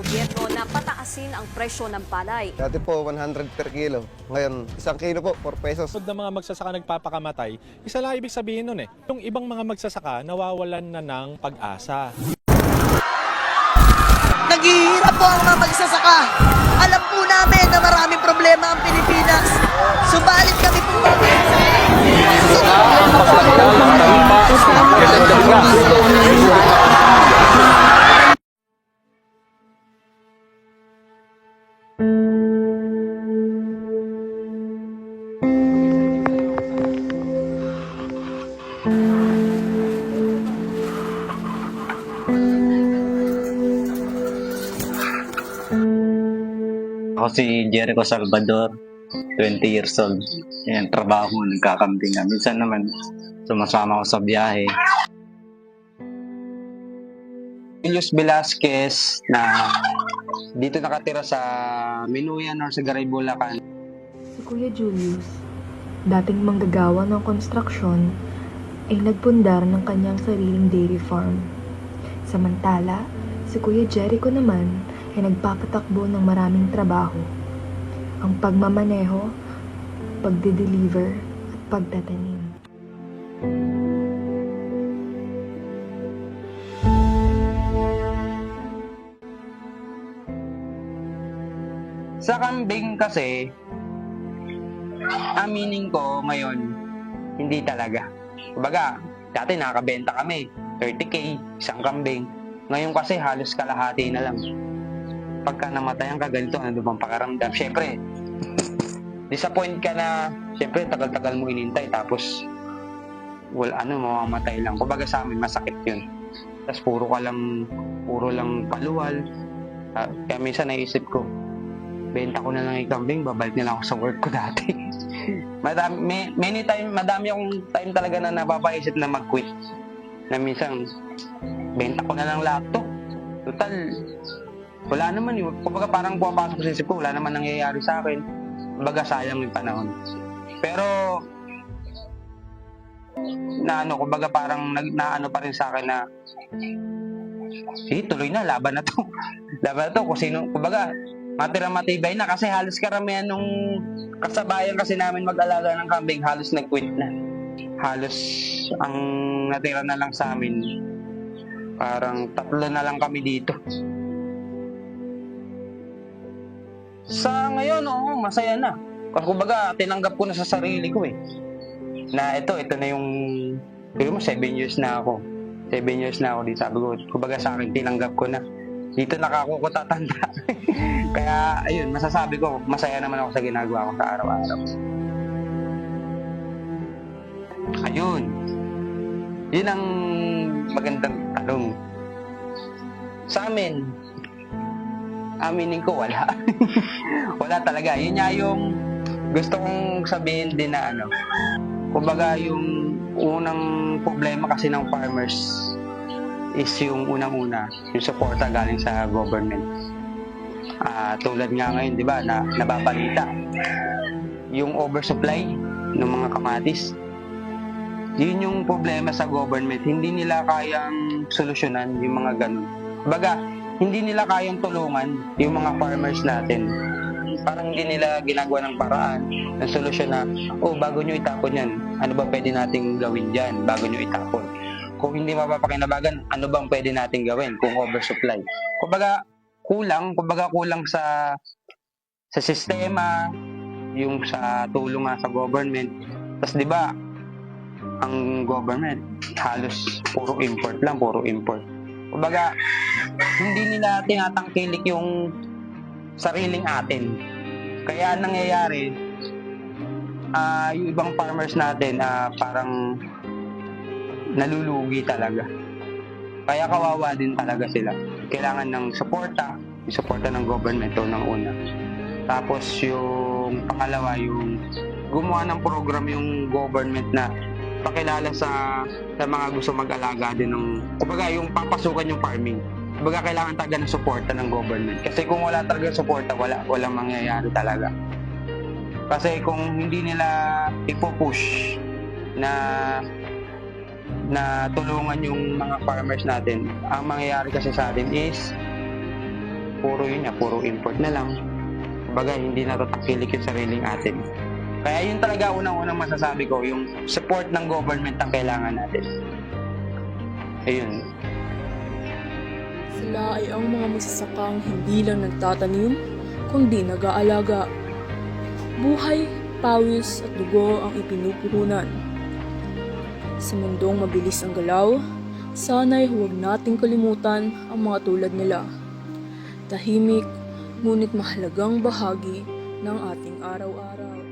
gobyerno na pataasin ang presyo ng palay. Dati po 100 per kilo. Ngayon, 1 kilo po 4 pesos. Ng mga magsasaka nagpapakamatay, isa lang ibig sabihin nun Yung ibang mga magsasaka nawawalan na ng pag-asa. Naghihirap po ang mga magsasaka. Alam po namin na maraming problema ang Pilipinas. Subalit kami po Ako si Jericho Salvador, 20 years old. Yan, trabaho, nagkakambing nga. Minsan naman, sumasama ako sa biyahe. Julius Velasquez na dito nakatira sa Minuyan or sa Garay, Bulacan. Si Kuya Julius, dating manggagawa ng konstruksyon, ay nagpundar ng kanyang sariling dairy farm. Samantala, si Kuya Jericho naman ay nagpapatakbo ng maraming trabaho. Ang pagmamaneho, pagde-deliver at pagtatanim. Sa kambing kasi, aminin ko ngayon, hindi talaga. Kumbaga, dati nakakabenta kami, 30K, isang kambing. Ngayon kasi halos kalahati na lang. Pagka namatayan ka ganito, ano bang pakaramdam? Siyempre, disappoint ka na, siyempre tagal-tagal mo inintay, tapos mamamatay lang. Kumbaga sa amin, masakit yun. Tapos puro lang paluwal. Kaya minsan naisip ko, benta ko na lang yung kambing, babalik na lang ako sa work ko dati. Madami akong time talaga na napapaisip na mag-quit. Na minsan, benta ko na lang laptop. Total, wala naman yun. Kumbaga parang pumapasok sa isip ko, wala naman nangyayari sa akin. Kumbaga sayang yung panahon. Pero, kumbaga parang naano pa rin sa akin na, tuloy na, laban na to. Laban na to, kung sino, kumbaga, matibay na kasi halos karamihan nung kasabayan kasi namin mag-alaga ng kambing, halos nag-quit na. Halos ang natira na lang sa amin, parang 3 na lang kami dito. Sa ngayon, masaya na. Kasi kumbaga, tinanggap ko na sa sarili ko na ito na yung, pero mo, 7 years na ako. 7 years na ako dito. Sabi ko, kumbaga sa akin, tinanggap ko na. Dito ko tatanda. Kaya, ayun, masasabi ko, masaya naman ako sa ginagawa ko sa araw-araw. Ayun. Yun ang magandang tanong. Sa amin, aminin ko, wala. Wala talaga. Yun nga yung gusto kong sabihin din na kumbaga yung unang problema kasi ng farmers is yung unang-una, yung suporta galing sa government. Tulad nga ngayon, di ba, na nababalita yung oversupply ng mga kamatis. Yun yung problema sa government. Hindi nila kayang solusyonan yung mga ganun. Baga, hindi nila kayang tulungan yung mga farmers natin. Parang hindi nila ginagawa ng paraan, ng solusyon na, bago nyo itapon yan, ano ba pwede nating gawin dyan bago nyo itapon? Kung hindi mapapakinabagan, ano bang pwede nating gawin kung oversupply? Kumbaga kulang sa sistema, yung sa tulong nga sa government. Tapos di ba, ang government halos puro import. Kumbaga, hindi nila tinatangkilik yung sariling atin. Kaya nangyayari, yung ibang farmers natin parang nalulugi talaga. Kaya kawawa din talaga sila. Kailangan ng suporta ng government ng una. Tapos yung pangalawa, yung gumawa ng program yung government na pakilala sa mga gusto mag-alaga din ng, kumbaga yung papasukan yung farming. Kumbaga kailangan talaga ng suporta ng government. Kasi kung wala talaga suporta, walang mangyayari talaga. Kasi kung hindi nila ipo-push na tulungan yung mga farmers natin, ang mangyayari kasi sa atin is puro yun niya, puro import na lang. Kumbaga, hindi natatakilik yung sariling atin. Kaya yun talaga unang-unang masasabi ko, yung support ng government ang kailangan natin. Ayun. Sila ay ang mga magsasakang hindi lang nagtatanim, kundi nag-aalaga. Buhay, pawis at dugo ang ipinupuhunan. Sa mundong mabilis ang galaw, sana'y huwag nating kalimutan ang mga tulad nila. Tahimik, ngunit mahalagang bahagi ng ating araw-araw.